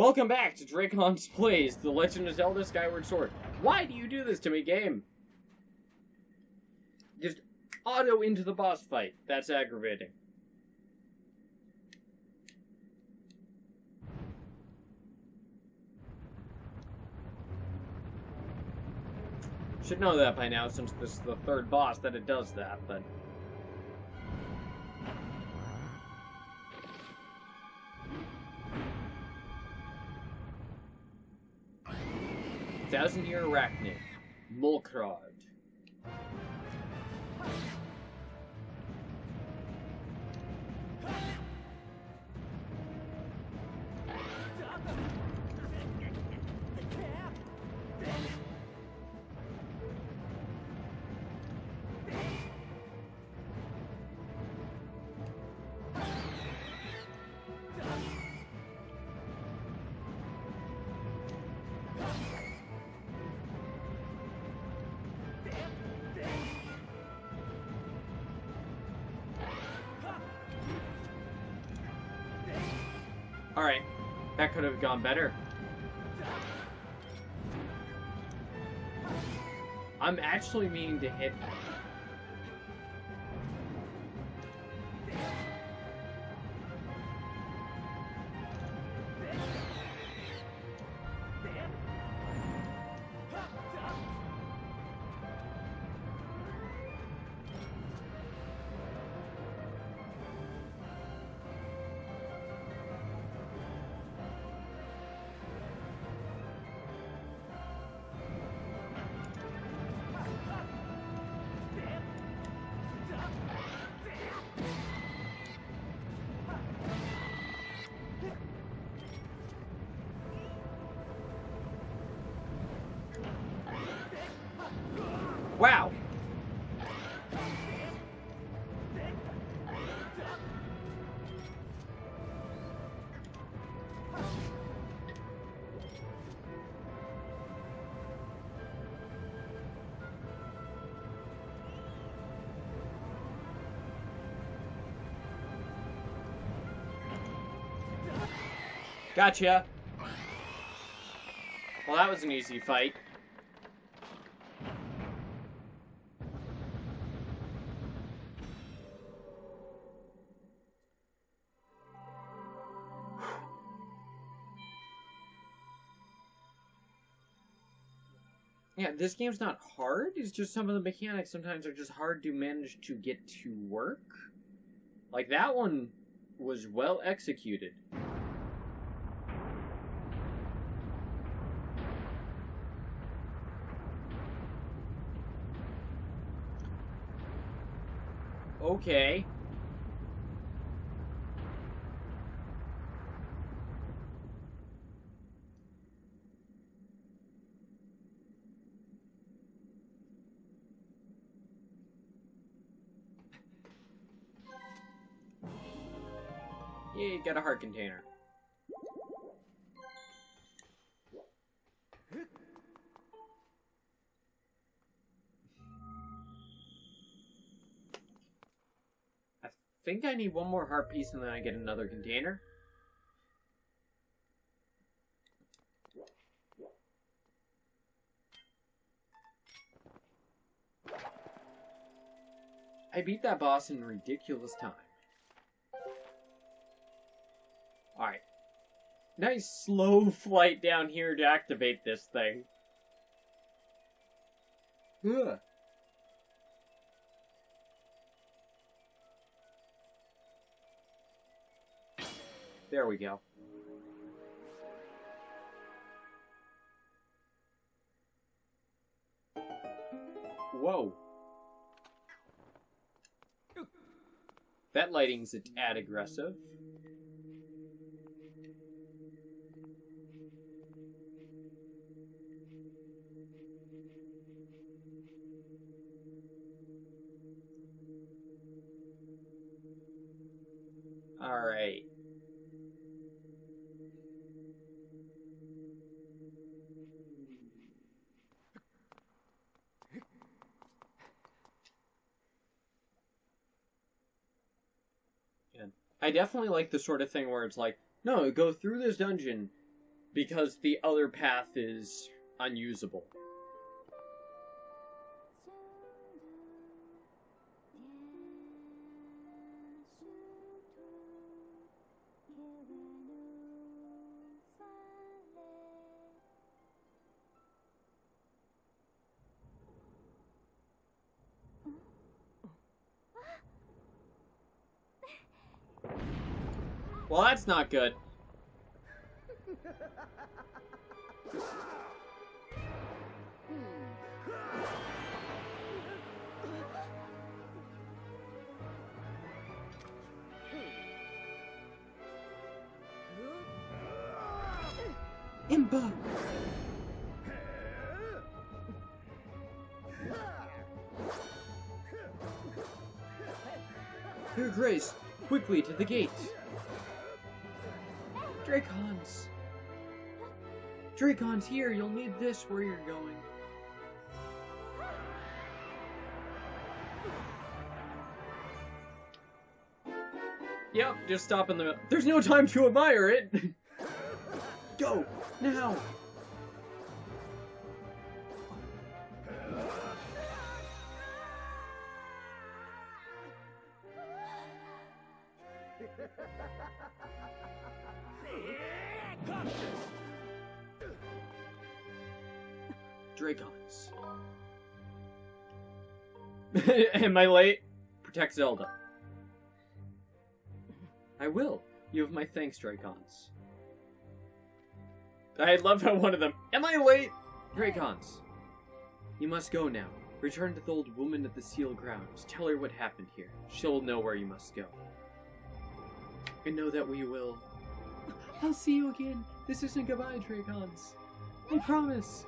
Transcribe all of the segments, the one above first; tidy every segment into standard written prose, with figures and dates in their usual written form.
Welcome back to Dracon's Plays, The Legend of Zelda Skyward Sword. Why do you do this to me, game? Just auto into the boss fight. That's aggravating. Should know that by now, since this is the third boss that it does that, but... Thousand-year arachnid. Mulkrod. Alright, that could have gone better. I'm actually meaning to hit... Wow! Gotcha! Well, that was an easy fight. Yeah, this game's not hard, it's just some of the mechanics sometimes are just hard to manage to get to work. Like, that one was well executed. Okay. Yeah, you got a heart container. I think I need one more heart piece and then I get another container. I beat that boss in ridiculous time. Alright. Nice slow flight down here to activate this thing. Ugh. There we go. Whoa. That lighting's a tad aggressive. Alright. I definitely like the sort of thing where it's like, no, go through this dungeon, because the other path is unusable. Well, that's not good. Imba! Your Grace, quickly to the gate. Dracon's! Dracon's here, you'll need this where you're going. Yep, just stop in the middle. There's no time to admire it! Go! Now! Dragons. Am I late? Protect Zelda. I will. You have my thanks, Dragons. I love how one of them. Am I late? Dragons. You must go now. Return to the old woman at the seal grounds. Tell her what happened here. She'll know where you must go. I know that we will. I'll see you again. This isn't goodbye, Dragons. I promise.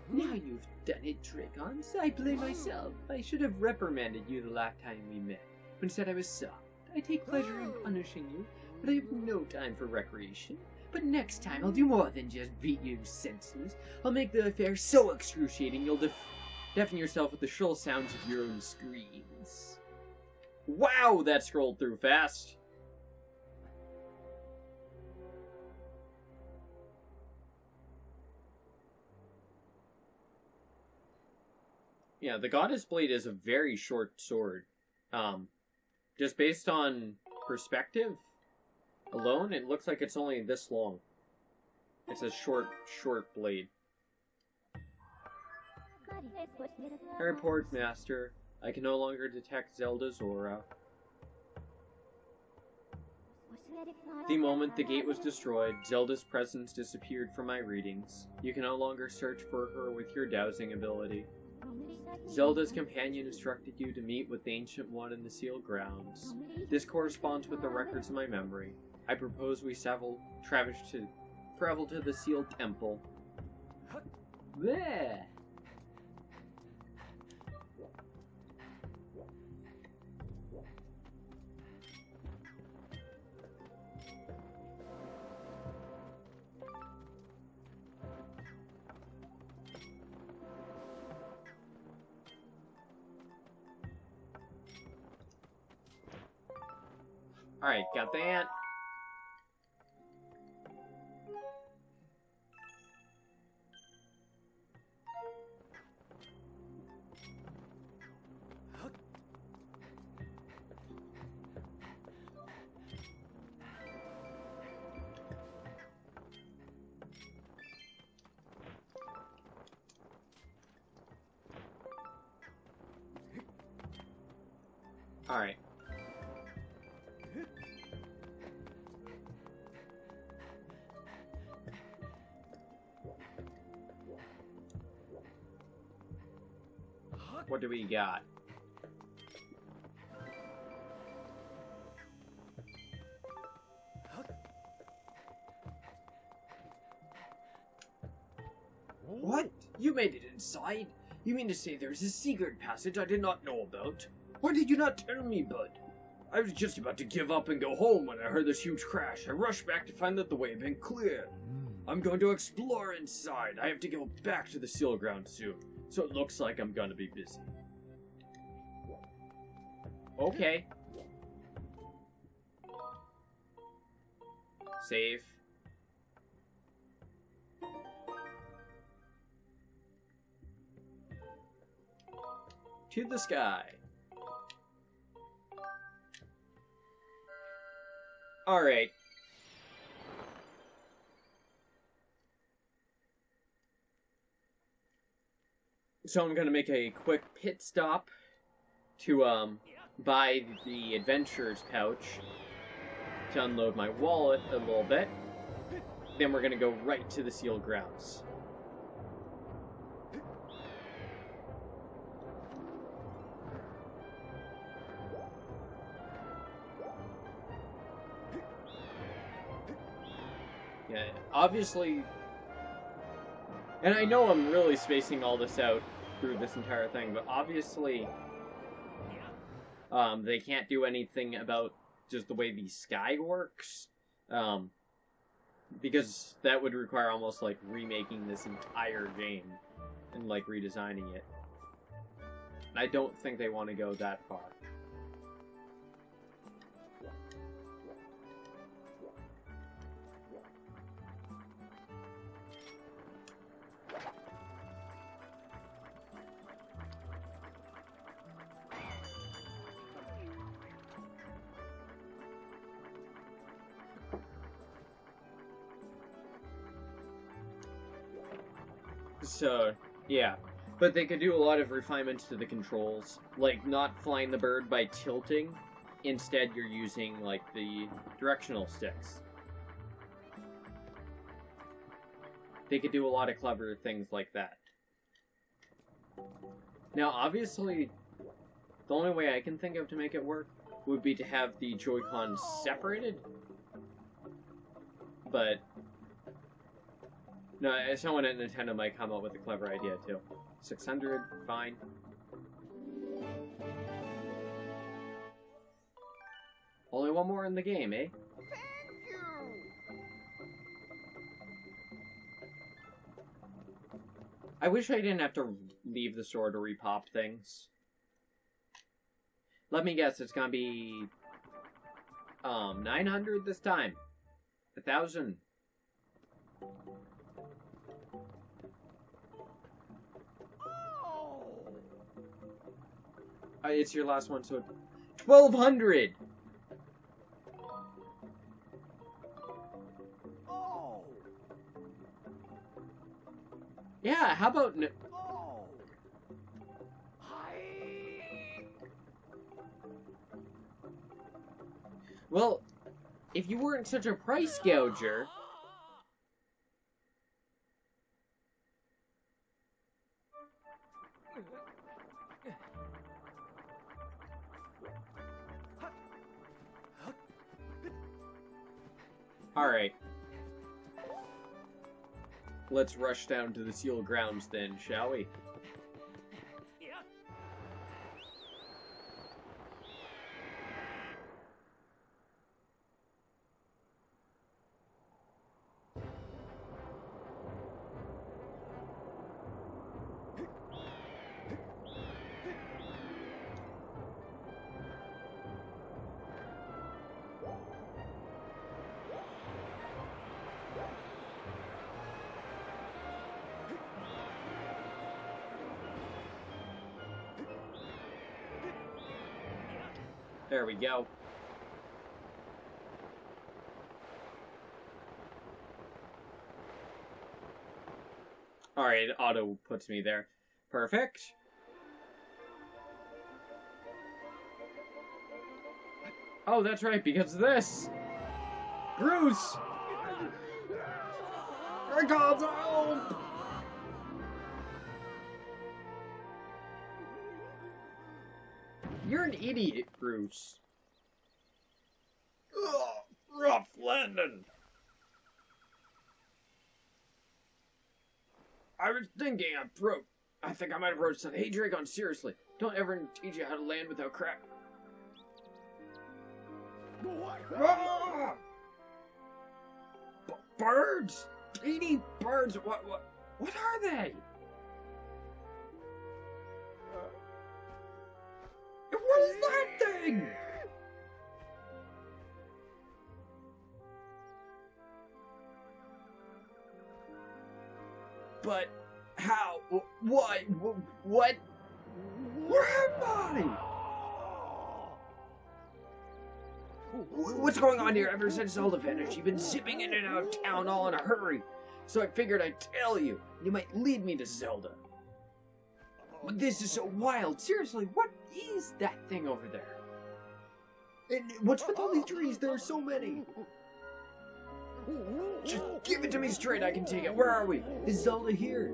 Now you've done it, Dragons. I blame myself. I should have reprimanded you the last time we met. Instead I was soft. I take pleasure in punishing you, but I have no time for recreation. But next time I'll do more than just beat you senseless. I'll make the affair so excruciating you'll deafen yourself with the shrill sounds of your own screams. Wow, that scrolled through fast. Yeah, the Goddess Blade is a very short sword. Just based on perspective alone, it looks like it's only this long. It's a short blade. Report, Master. I can no longer detect Zelda's aura. The moment the gate was destroyed, Zelda's presence disappeared from my readings. You can no longer search for her with your dowsing ability. Zelda's companion instructed you to meet with the Ancient One in the sealed grounds. This corresponds with the records of my memory. I propose we travel to the sealed temple. Bleh. Alright, got that. Alright. What do we got? What? You made it inside? You mean to say there's a secret passage I did not know about? Why did you not tell me, bud? I was just about to give up and go home when I heard this huge crash. I rushed back to find that the way had been cleared. I'm going to explore inside. I have to go back to the seal ground soon. So it looks like I'm gonna be busy. Okay. Save. To the sky. Alright. So I'm gonna make a quick pit stop to buy the adventurer's pouch to unload my wallet a little bit. Then we're gonna go right to the sealed grounds. Yeah, obviously, and I know I'm really spacing all this out through this entire thing, but obviously, they can't do anything about just the way the sky works, because that would require almost like remaking this entire game and like redesigning it. I don't think they want to go that far. So, yeah. But they could do a lot of refinements to the controls. Like, not flying the bird by tilting. Instead, you're using, like, the directional sticks. They could do a lot of clever things like that. Now, obviously, the only way I can think of to make it work would be to have the Joy-Cons separated. But no, someone at Nintendo might come up with a clever idea, too. 600, fine. Only one more in the game, eh? Thank you. I wish I didn't have to leave the store to repop things. Let me guess, it's gonna be 900 this time. 1,000. It's your last one, so 1,200. Oh. Yeah, how about Oh. Hi. well, if you weren't such a price gouger. Alright. Let's rush down to the sealed grounds then, shall we? There we go. Alright, auto puts me there. Perfect. Oh, that's right, because of this! Bruce! I called for help! You're an idiot, Bruce. Ugh, rough landing. I was thinking I think I might have wrote something. Hey, Dragon, seriously, don't ever teach you how to land without crap. Ah! Birds! Eating birds! What are they? thing! But how? Why? What? Where am I? What's going on here? Ever since Zelda vanished, you've been zipping in and out of town all in a hurry. So I figured I'd tell you. You might lead me to Zelda. But this is so wild. Seriously, what is that thing over there? And what's with all these trees? There are so many. Just give it to me straight. I can take it. Where are we? Is Zelda here?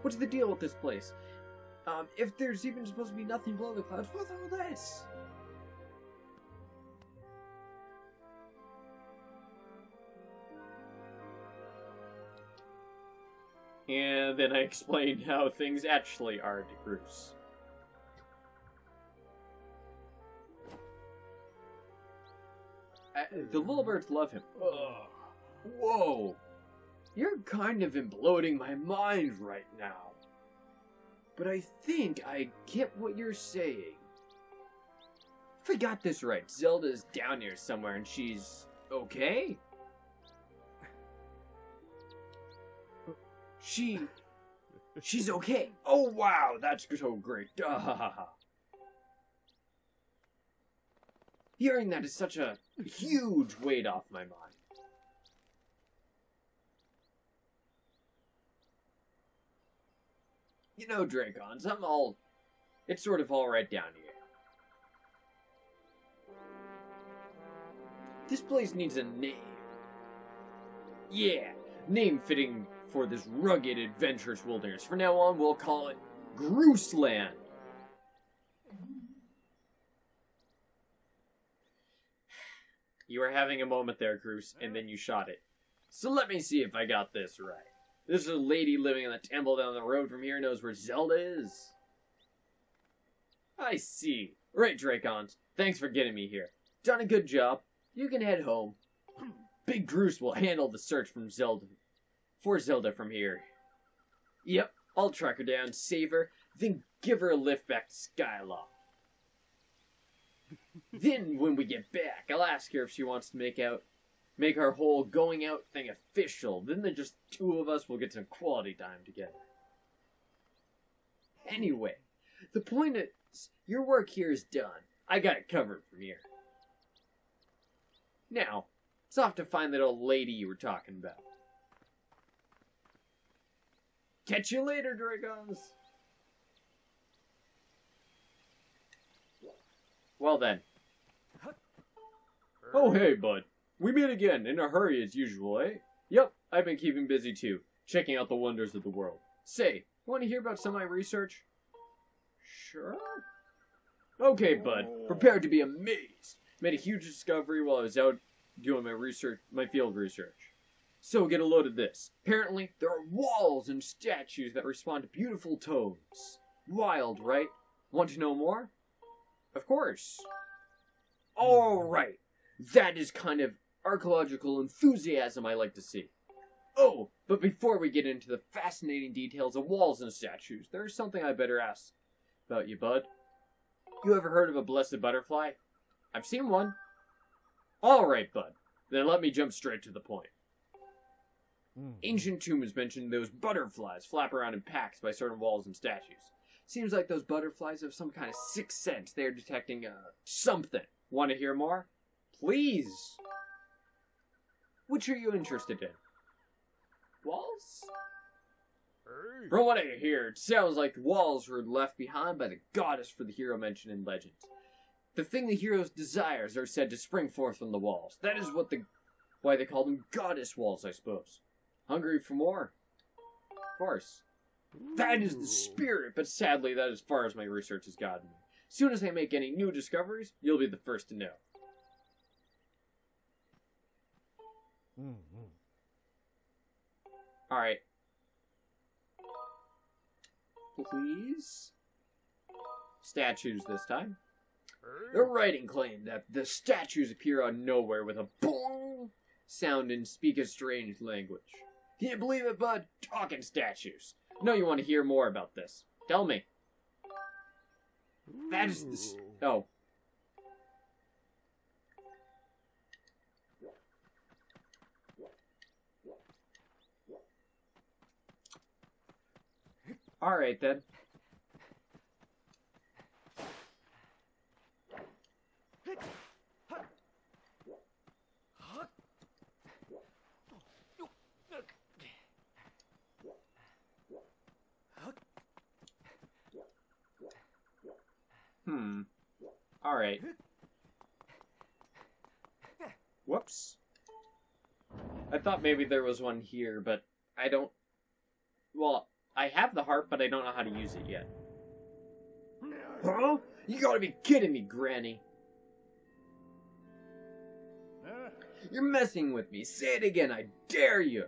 What's the deal with this place? If there's even supposed to be nothing below the clouds, what's all this? And then I explained how things actually are to Groose. The little birds love him. Ugh. Whoa! You're kind of imploding my mind right now. But I think I get what you're saying. If I got this right, Zelda's down here somewhere and she's okay? She's okay. Oh wow, that's so great. Hearing that is such a huge weight off my mind. You know, Dracons, it's sort of all right down here. This place needs a name. Yeah, name fitting for this rugged, adventurous wilderness. From now on, we'll call it Grooseland. You were having a moment there, Groose, and then you shot it. So let me see if I got this right. This is a lady living in the temple down the road from here knows where Zelda is. I see. Right, Dracons. Thanks for getting me here. Done a good job. You can head home. Big Groose will handle the search for Zelda from here. Yep, I'll track her down, save her, then give her a lift back to Skylaw. Then, when we get back, I'll ask her if she wants to make our whole going out thing official. Then the just two of us will get some quality time together. Anyway, the point is, your work here is done. I got it covered from here. Now, it's off to find that old lady you were talking about. Catch you later, Dragons! Well then. Oh hey, bud. We meet again, in a hurry as usual, eh? Yep, I've been keeping busy too, checking out the wonders of the world. Say, you want to hear about some of my research? Sure. Okay, bud. Prepare to be amazed. Made a huge discovery while I was out doing my field research. So get a load of this. Apparently, there are walls and statues that respond to beautiful tones. Wild, right? Want to know more? Of course. Alright. That is kind of archaeological enthusiasm I like to see. Oh, but before we get into the fascinating details of walls and statues, there's something I better ask about you, bud. You ever heard of a blessed butterfly? I've seen one. Alright, bud. Then let me jump straight to the point. Ancient tombs mention those butterflies flap around in packs by certain walls and statues. Seems like those butterflies have some kind of sixth sense. They're detecting, something. Want to hear more? Please. Which are you interested in? Walls? From what I hear, it sounds like the walls were left behind by the goddess for the hero mentioned in legends. The thing the hero's desires are said to spring forth from the walls. That is why they call them goddess walls, I suppose. Hungry for more? Of course. That is the spirit, but sadly that is as far as my research has gotten me. As soon as I make any new discoveries, you'll be the first to know. Alright. Please? Statues this time. The writing claimed that the statues appear out of nowhere with a boom sound and speak a strange language. Can you believe it, bud? Talking statues. I know you want to hear more about this. Tell me. That is the... Oh. Alright then. Alright. Whoops. I thought maybe there was one here, but I don't... Well, I have the harp, but I don't know how to use it yet. Huh? You gotta be kidding me, Granny. You're messing with me. Say it again, I dare you.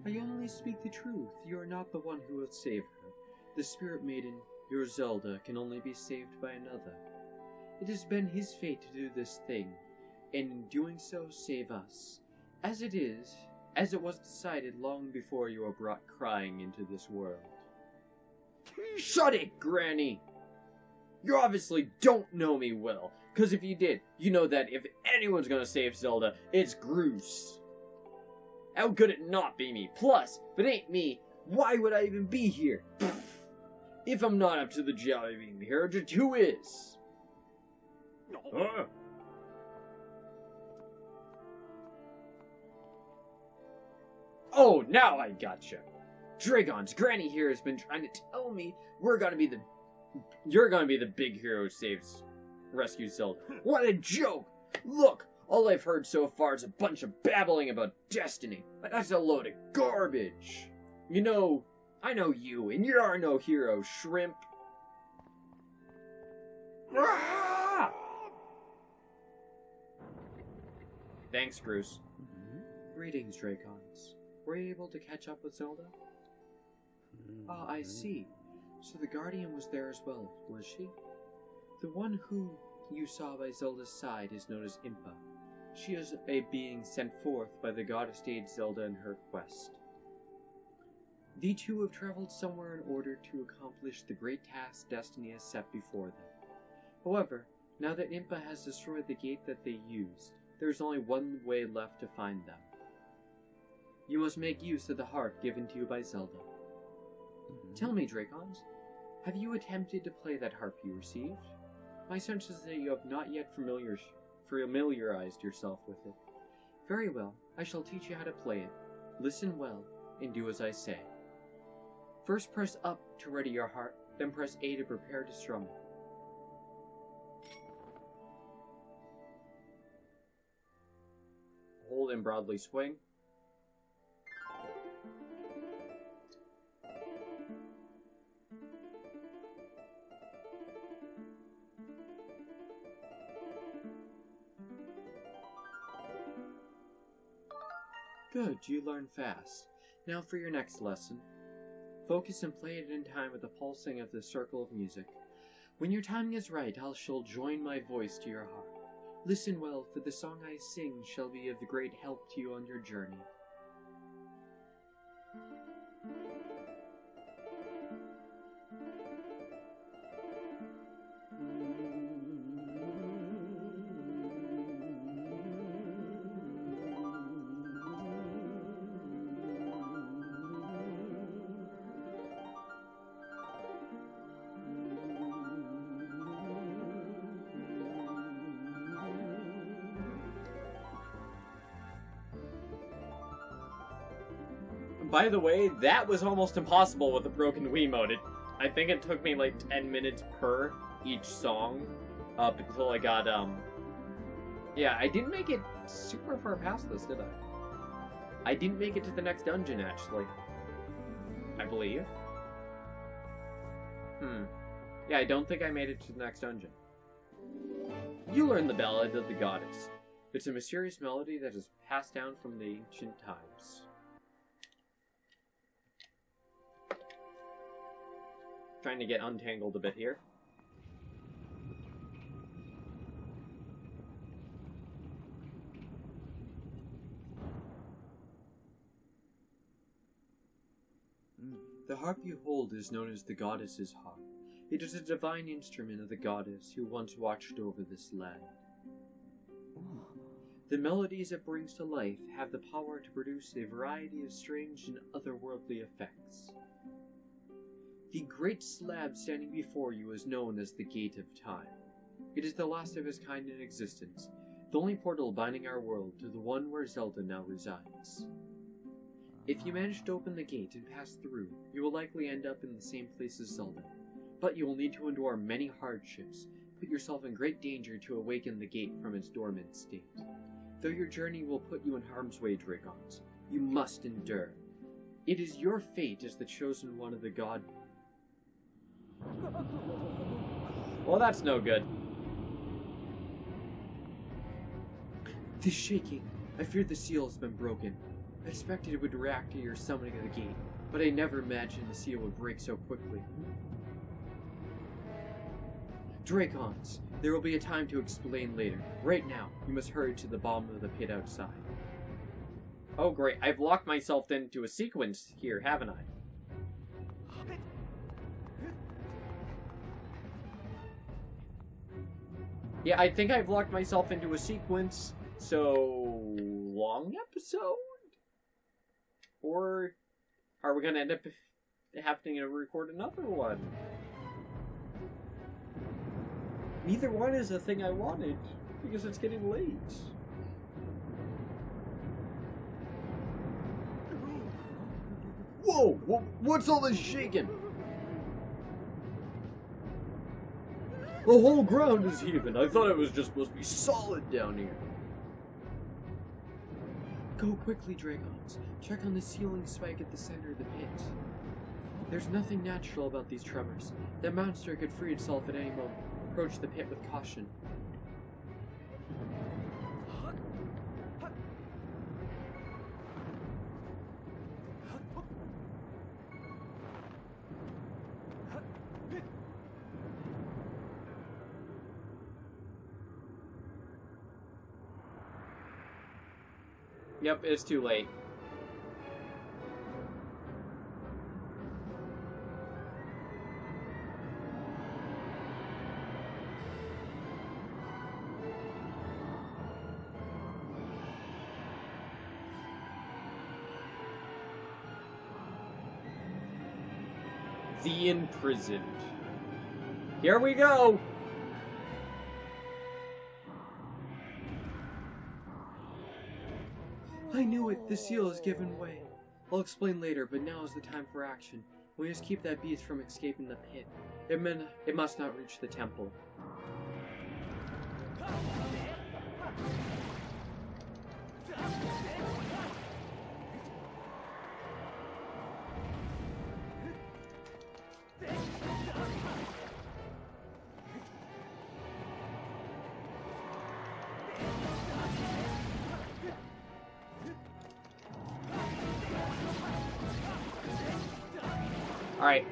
I only speak the truth. You are not the one who will save her. The Spirit Maiden, your Zelda, can only be saved by another. It has been his fate to do this thing, and in doing so save us. As it was decided long before you were brought crying into this world. Shut it, Granny! You obviously don't know me well, because if you did, you know that if anyone's gonna save Zelda, it's Groose. How could it not be me? Plus, if it ain't me, why would I even be here? If I'm not up to the job of being here, just who is? Oh, now I gotcha. Dragon's Granny here has been trying to tell me you're gonna be the big hero who rescues Zelda. What a joke! Look, all I've heard so far is a bunch of babbling about destiny. But that's a load of garbage. You know, I know you, and you are no hero, shrimp. Thanks, Bruce. Greetings, Dracons. Were you able to catch up with Zelda? Ah, I see. So the Guardian was there as well, was she? The one who you saw by Zelda's side is known as Impa. She is a being sent forth by the goddess to aid Zelda in her quest. The two have traveled somewhere in order to accomplish the great task destiny has set before them. However, now that Impa has destroyed the gate that they used, there is only one way left to find them. You must make use of the harp given to you by Zelda. Tell me, Dracons, have you attempted to play that harp you received? My sense is that you have not yet familiarized yourself with it. Very well, I shall teach you how to play it. Listen well, and do as I say. First press up to ready your harp, then press A to prepare to strum it. Hold and broadly swing. Good, you learn fast. Now for your next lesson. Focus and play it in time with the pulsing of the circle of music. When your timing is right, I shall join my voice to your heart. Listen well, for the song I sing shall be of great help to you on your journey. By the way, that was almost impossible with a broken Wiimote. I think it took me like 10 minutes per each song up until I got, yeah, I didn't make it super far past this, did I? I didn't make it to the next dungeon, actually. I believe. Yeah, I don't think I made it to the next dungeon. You learn the Ballad of the Goddess. It's a mysterious melody that is passed down from the ancient times. Trying to get untangled a bit here. The harp you hold is known as the goddess's harp. It is a divine instrument of the goddess who once watched over this land. The melodies it brings to life have the power to produce a variety of strange and otherworldly effects. The great slab standing before you is known as the Gate of Time. It is the last of its kind in existence, the only portal binding our world to the one where Zelda now resides. If you manage to open the gate and pass through, you will likely end up in the same place as Zelda, but you will need to endure many hardships, put yourself in great danger to awaken the gate from its dormant state. Though your journey will put you in harm's way, Dragons, you must endure. It is your fate as the chosen one of the god. Well, that's no good. This shaking. I feared the seal has been broken. I expected it would react to your summoning of the gate, but I never imagined the seal would break so quickly. Dragons, there will be a time to explain later. Right now, you must hurry to the bottom of the pit outside. Oh great, I've locked myself into a sequence here, haven't I? Yeah, I think I've locked myself into a sequence, so... long episode? Or are we gonna end up having to record another one? Neither one is the thing I wanted, because it's getting late. Whoa! What's all this shaking? The whole ground is heaving. I thought it was just supposed to be solid down here. Go quickly, Dragons. Check on the ceiling spike at the center of the pit. There's nothing natural about these tremors. That monster could free itself at any moment. Approach the pit with caution. Yep, it's too late. The Imprisoned. Here we go! I knew it! The seal has given way. I'll explain later, but now is the time for action. We must keep that beast from escaping the pit. It must not reach the temple. Alright.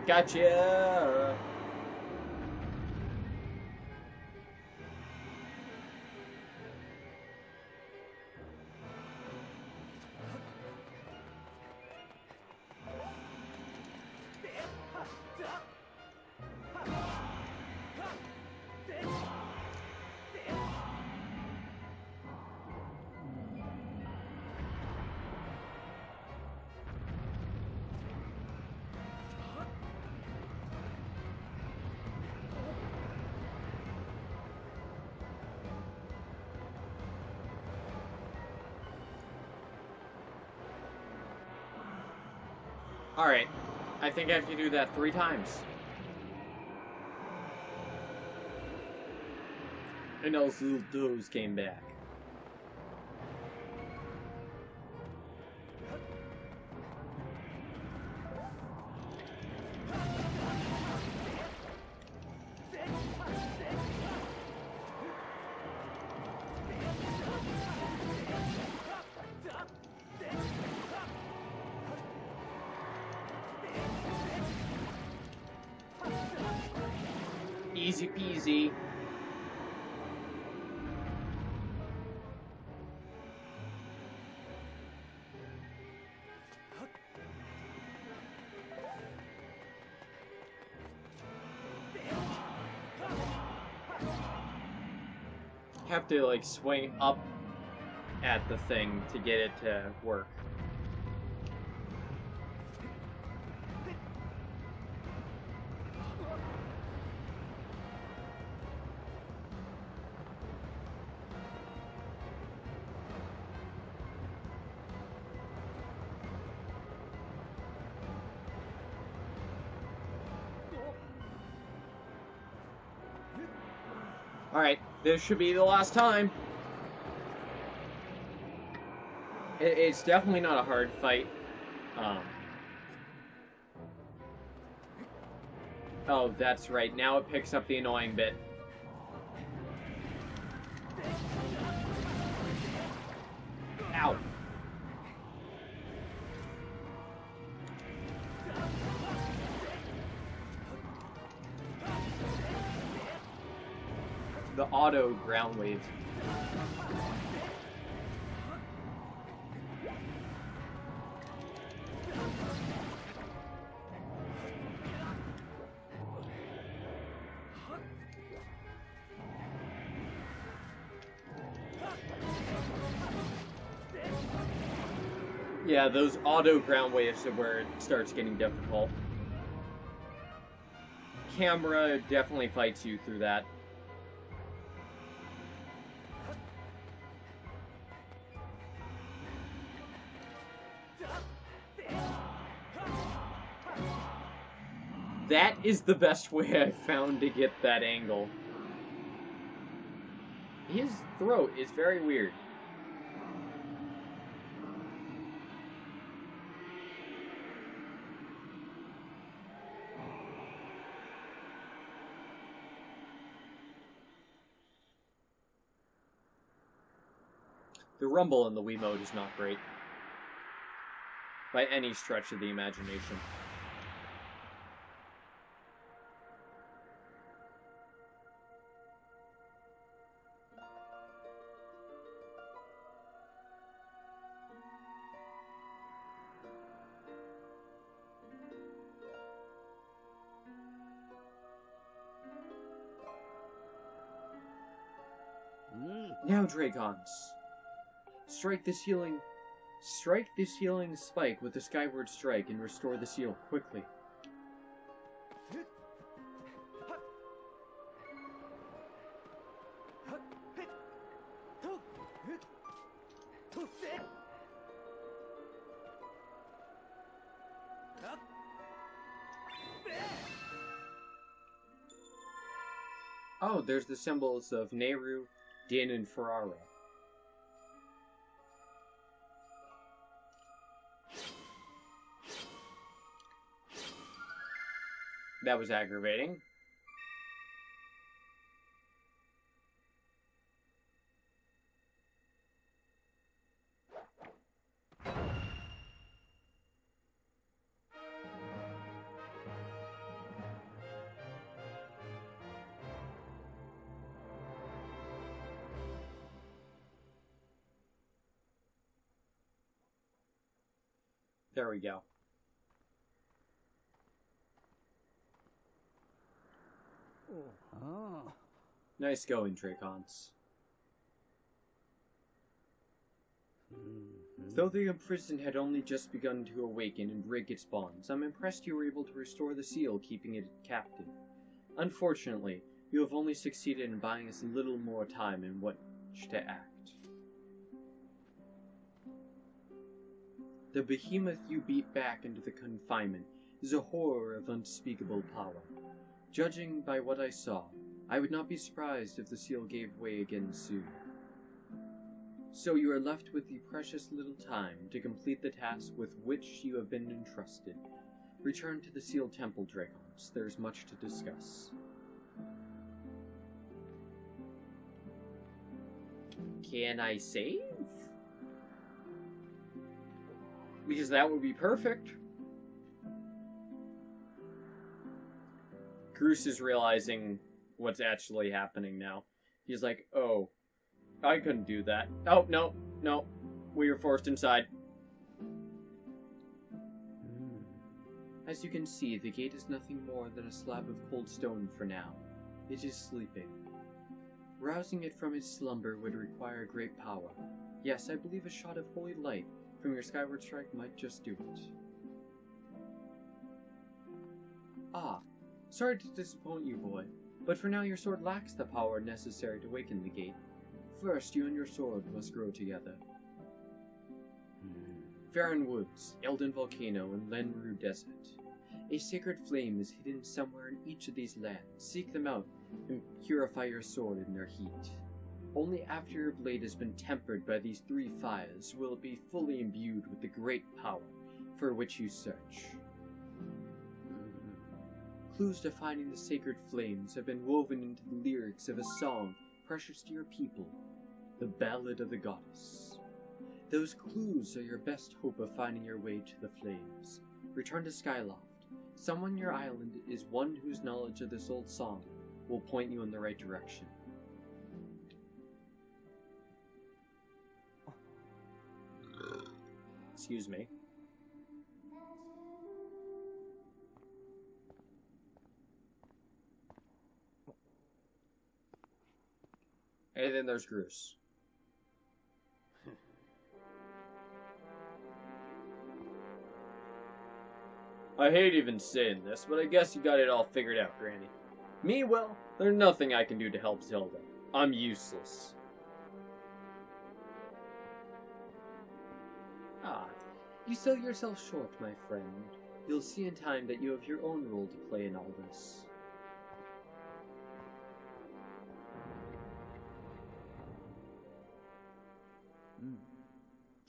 Gotcha! Alright, I think I have to do that 3 times. And those little toes came back. Easy peasy. Have to like swing up at the thing to get it to work. Alright, this should be the last time. It's definitely not a hard fight. Oh, that's right. Now it picks up the annoying bit. Ow. The auto ground waves. Yeah, those auto ground waves are where it starts getting difficult. Camera definitely fights you through that. That is the best way I've found to get that angle. His throat is very weird. The rumble in the Wiimote is not great. By any stretch of the imagination. Now, Dragons, strike this healing spike with the Skyward Strike and restore the seal quickly. Oh, there's the symbols of Nehru, Din, and Ferrara. That was aggravating. There we go. Oh. Nice going, Dracons. Though the imprisoned had only just begun to awaken and break its bonds, I'm impressed you were able to restore the seal, keeping it captive. Unfortunately, you have only succeeded in buying us a little more time in which to act. The behemoth you beat back into the confinement is a horror of unspeakable power. Judging by what I saw, I would not be surprised if the seal gave way again soon. So you are left with the precious little time to complete the task with which you have been entrusted. Return to the Seal Temple, Dragons. There is much to discuss. Can I save? Because that would be perfect. Groose is realizing what's actually happening now. He's like, oh, I couldn't do that. Oh, no, no. We were forced inside. As you can see, the gate is nothing more than a slab of cold stone for now. It is sleeping. Rousing it from its slumber would require great power. Yes, I believe a shot of holy light from your Skyward strike might just do it. Ah, sorry to disappoint you, boy, but for now your sword lacks the power necessary to waken the gate. First, you and your sword must grow together. Farron Woods, Elden Volcano, and Lenru Desert. A sacred flame is hidden somewhere in each of these lands. Seek them out and purify your sword in their heat. Only after your blade has been tempered by these 3 fires will it be fully imbued with the great power for which you search. Clues to finding the sacred flames have been woven into the lyrics of a song precious to your people, the Ballad of the Goddess. Those clues are your best hope of finding your way to the flames. Return to Skyloft. Someone on your island is one whose knowledge of this old song will point you in the right direction. Excuse me. And then there's Groose. I hate even saying this, but I guess you got it all figured out, Granny. Me, well, there's nothing I can do to help Zelda. I'm useless. Ah, you sell yourself short, my friend. You'll see in time that you have your own role to play in all this.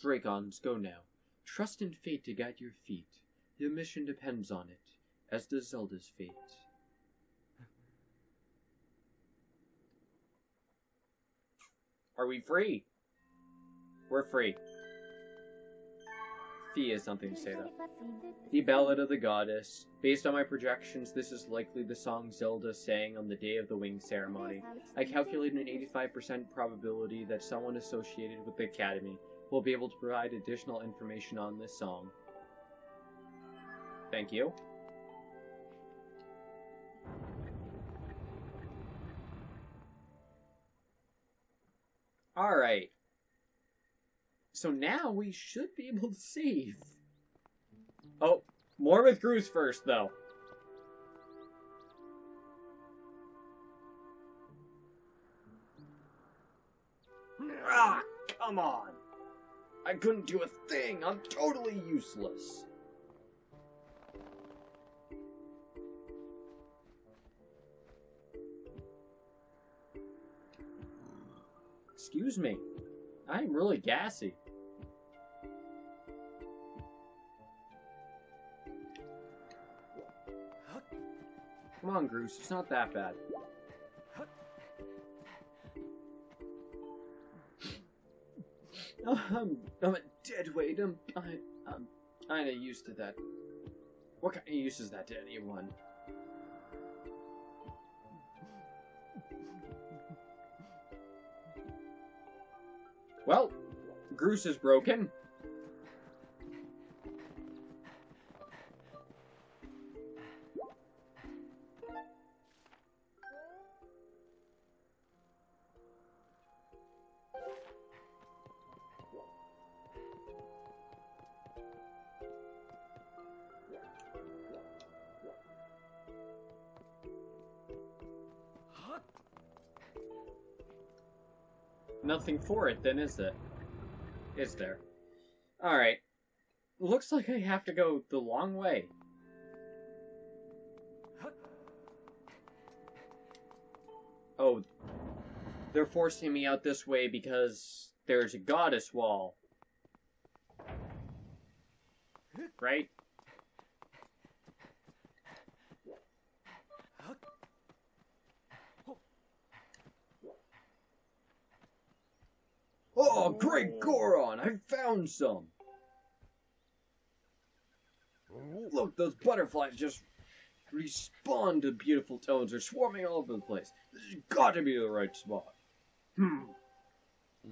Dragons, go now. Trust in fate to guide your feet. Your mission depends on it, as does Zelda's fate. Are we free? We're free. Fee has something to say, though. The Ballad of the Goddess. Based on my projections, this is likely the song Zelda sang on the day of the wing ceremony. I calculated an 85% probability that someone associated with the Academy will be able to provide additional information on this song. Thank you. Alright. So now we should be able to save. Oh, more with Groose first, though. Ah, come on. I couldn't do a thing. I'm totally useless. Excuse me. I'm really gassy. Come on, Groose. It's not that bad. I'm a dead weight. I'm kinda used to that. What kind of use is that to anyone? Well, Groose is broken. Nothing for it, then, is it? Is there? Alright. Looks like I have to go the long way. Oh, they're forcing me out this way because there's a goddess wall. Right? Oh, great Goron! I found some! Look, those butterflies just respawn to beautiful tones. They're swarming all over the place. This has got to be the right spot.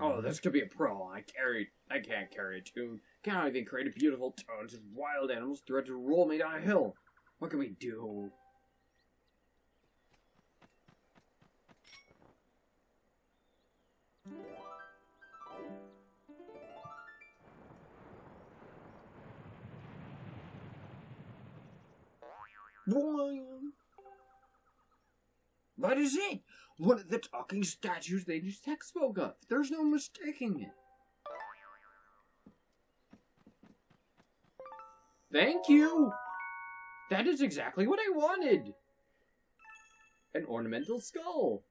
Oh, this could be a pro. I can't carry a tune. Can't even create a beautiful tone. Just wild animals threaten to roll me down a hill. What can we do? That is it! One of the talking statues they just spoke of. There's no mistaking it. Thank you! That is exactly what I wanted! An ornamental skull.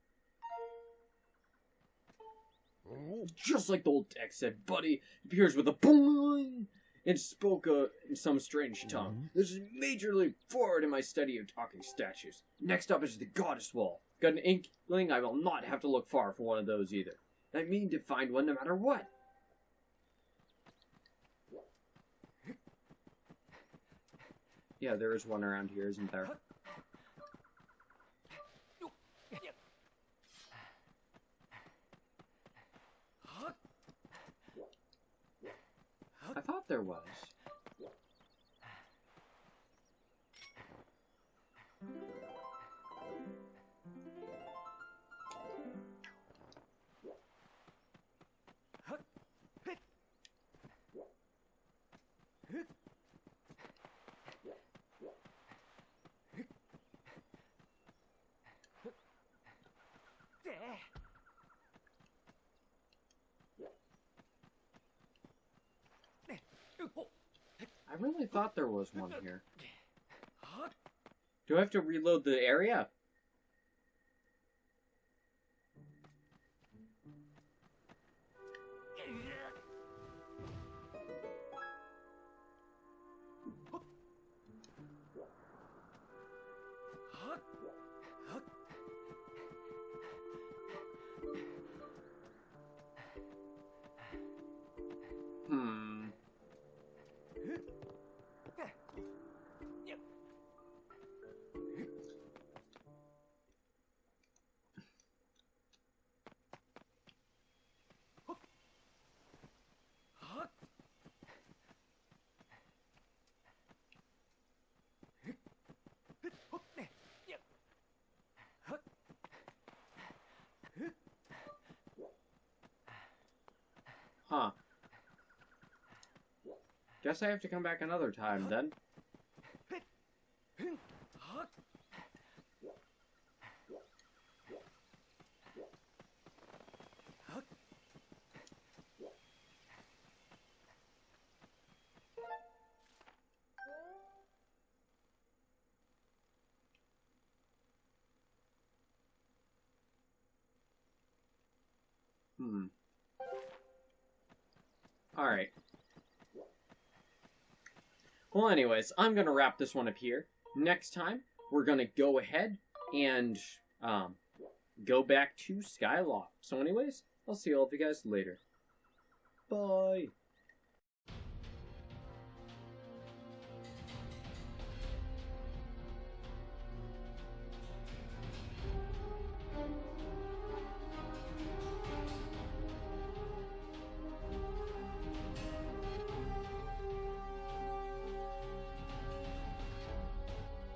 Just like the old text said, Buddy appears with a boing and spoke in some strange tongue. This is major leap forward in my study of talking statues. Next up is the goddess wall. Got an inkling I will not have to look far for one of those either. I mean to find one no matter what. Yeah, there is one around here, isn't there? I thought there was. I really thought there was one here. Do I have to reload the area? Huh. Guess I have to come back another time, then. Alright. Well, anyways, I'm gonna wrap this one up here. Next time, we're gonna go ahead and, go back to Skyloft. So anyways, I'll see all of you guys later. Bye!